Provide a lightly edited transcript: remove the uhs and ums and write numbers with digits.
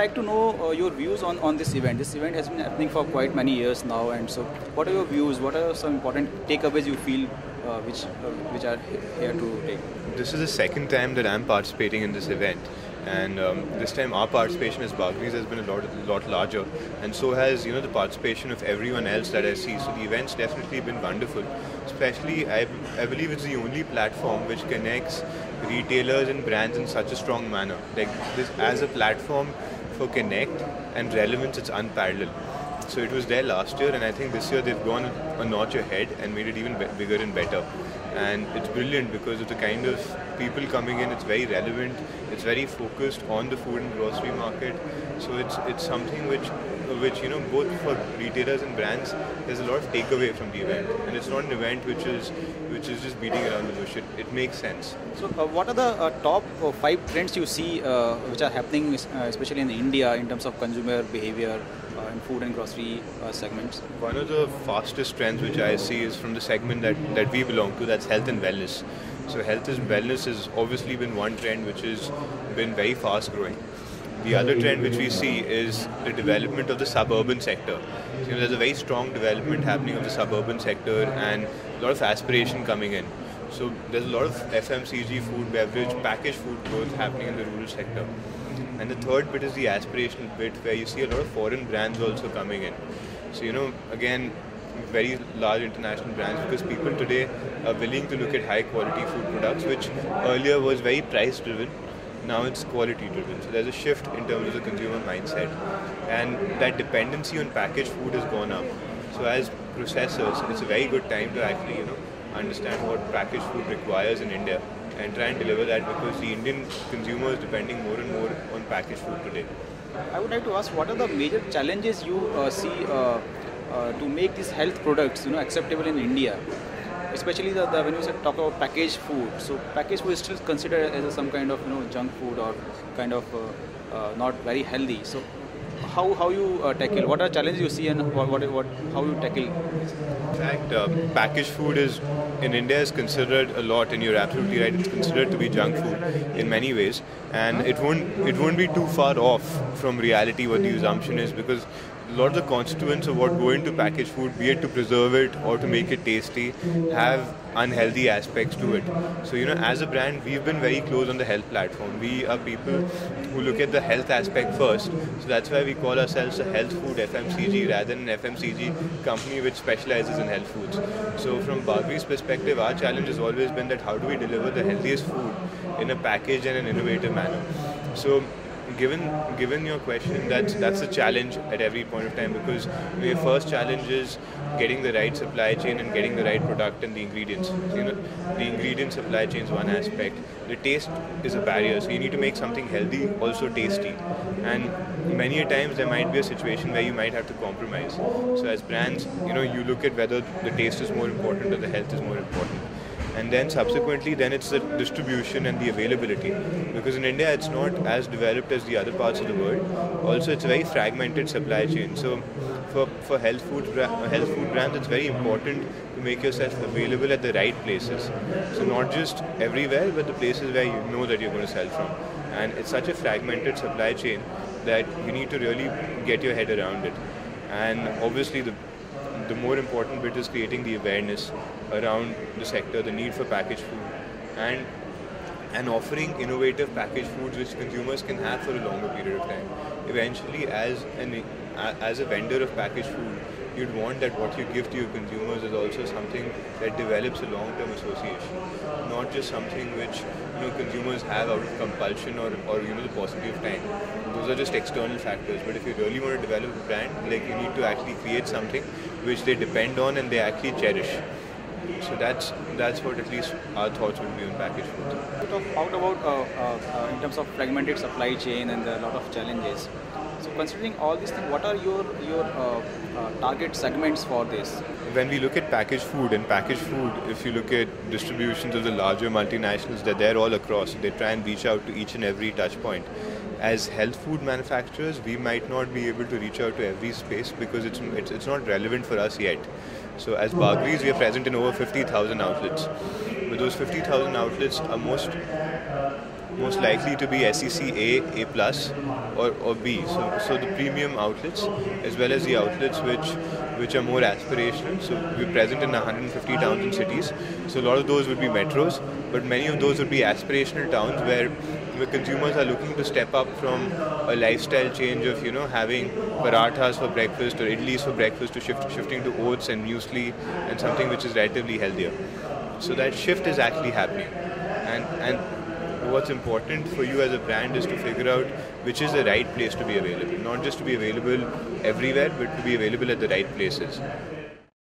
like to know your views on this event. This event has been happening for quite many years now, and so what are your views? What are some important takeaways you feel which are here to take? This is the second time that I'm participating in this event, and this time our participation as Bargreaves has been a lot larger, and so has the participation of everyone else that I see. So the event's definitely been wonderful. Especially, I believe it's the only platform which connects retailers and brands in such a strong manner. Like this as a platform for connect and relevance, it's unparalleled. So it was there last year, and I think this year they've gone a notch ahead and made it even bigger and better. And it's brilliant because of the kind of people coming in. It's very relevant. It's very focused on the food and grocery market. So it's something which both for retailers and brands, there's a lot of takeaway from the event, and it's not an event which is just beating around the bush. It makes sense. So what are the top 5 trends you see which are happening, especially in India, in terms of consumer behavior in food and grocery segments? One of the fastest trends which I see is from the segment that we belong to, that's health and wellness. So health and wellness has obviously been one trend which has been very fast growing. The other trend which we see is the development of the suburban sector. So, there's a very strong development happening of the suburban sector and a lot of aspiration coming in. So there's a lot of FMCG, food, beverage, packaged food growth happening in the rural sector. And the third bit is the aspirational bit, where you see a lot of foreign brands also coming in. So again, very large international brands, because people today are willing to look at high quality food products, which earlier was very price driven. Now it's quality driven. So there's a shift in terms of the consumer mindset, and that dependency on packaged food has gone up. So as processors, it's a very good time to actually understand what packaged food requires in India and try and deliver that, because the Indian consumer is depending more and more on packaged food today. I would like to ask, what are the major challenges you see to make these health products acceptable in India? Especially when you talk about packaged food, so packaged food is still considered as some kind of junk food or kind of not very healthy. So how you tackle? What are challenges you see, and how you tackle? In fact, packaged food in India is considered a lot, and you're absolutely right. It's considered to be junk food in many ways, and it won't be too far off from reality what the assumption is, because a lot of the constituents of what go into packaged food, be it to preserve it or to make it tasty, have unhealthy aspects to it. So, as a brand, we've been very close on the health platform. We are people who look at the health aspect first. So that's why we call ourselves a health food FMCG rather than an FMCG company which specializes in health foods. So from Bargreaves' perspective, our challenge has always been that how do we deliver the healthiest food in a packaged and an innovative manner. So Given your question, that's a challenge at every point of time, because your first challenge is getting the right supply chain and getting the right product and the ingredients. So, the ingredient supply chain is one aspect. The taste is a barrier, so you need to make something healthy also tasty. And many a times there might be a situation where you might have to compromise. So as brands, you look at whether the taste is more important or the health is more important. And then subsequently, it's the distribution and the availability, because in India it's not as developed as the other parts of the world. Also, it's a very fragmented supply chain. So for health food brands, it's very important to make yourself available at the right places. So not just everywhere, but the places where you know that you're going to sell from. And it's such a fragmented supply chain that you need to really get your head around it. And obviously the more important bit is creating the awareness around the sector, the need for packaged food, and offering innovative packaged foods which consumers can have for a longer period of time. Eventually, as a vendor of packaged food, you'd want that what you give to your consumers is also something that develops a long-term association, not just something which consumers have out of compulsion or the paucity of time. Those are just external factors. But if you really want to develop a brand, you need to actually create something which they depend on and they actually cherish. So that's what at least our thoughts would be on packaged food. We talked about in terms of fragmented supply chain and a lot of challenges. So considering all these things, what are your target segments for this? When we look at packaged food, if you look at distributions of the larger multinationals, they're all across. They try and reach out to each and every touch point. As health food manufacturers, we might not be able to reach out to every space because it's not relevant for us yet. So as Bargreaves, we are present in over 50,000 outlets. But those 50,000 outlets are most likely to be SEC A plus, or B. So the premium outlets, as well as the outlets which are more aspirational. So we're present in 150 towns and cities. So a lot of those would be metros, but many of those would be aspirational towns where consumers are looking to step up from a lifestyle change of having parathas for breakfast or idlis for breakfast to shifting to oats and muesli and something which is relatively healthier. So that shift is actually happening, and what's important for you as a brand is to figure out which is the right place to be available, not just to be available everywhere, but to be available at the right places.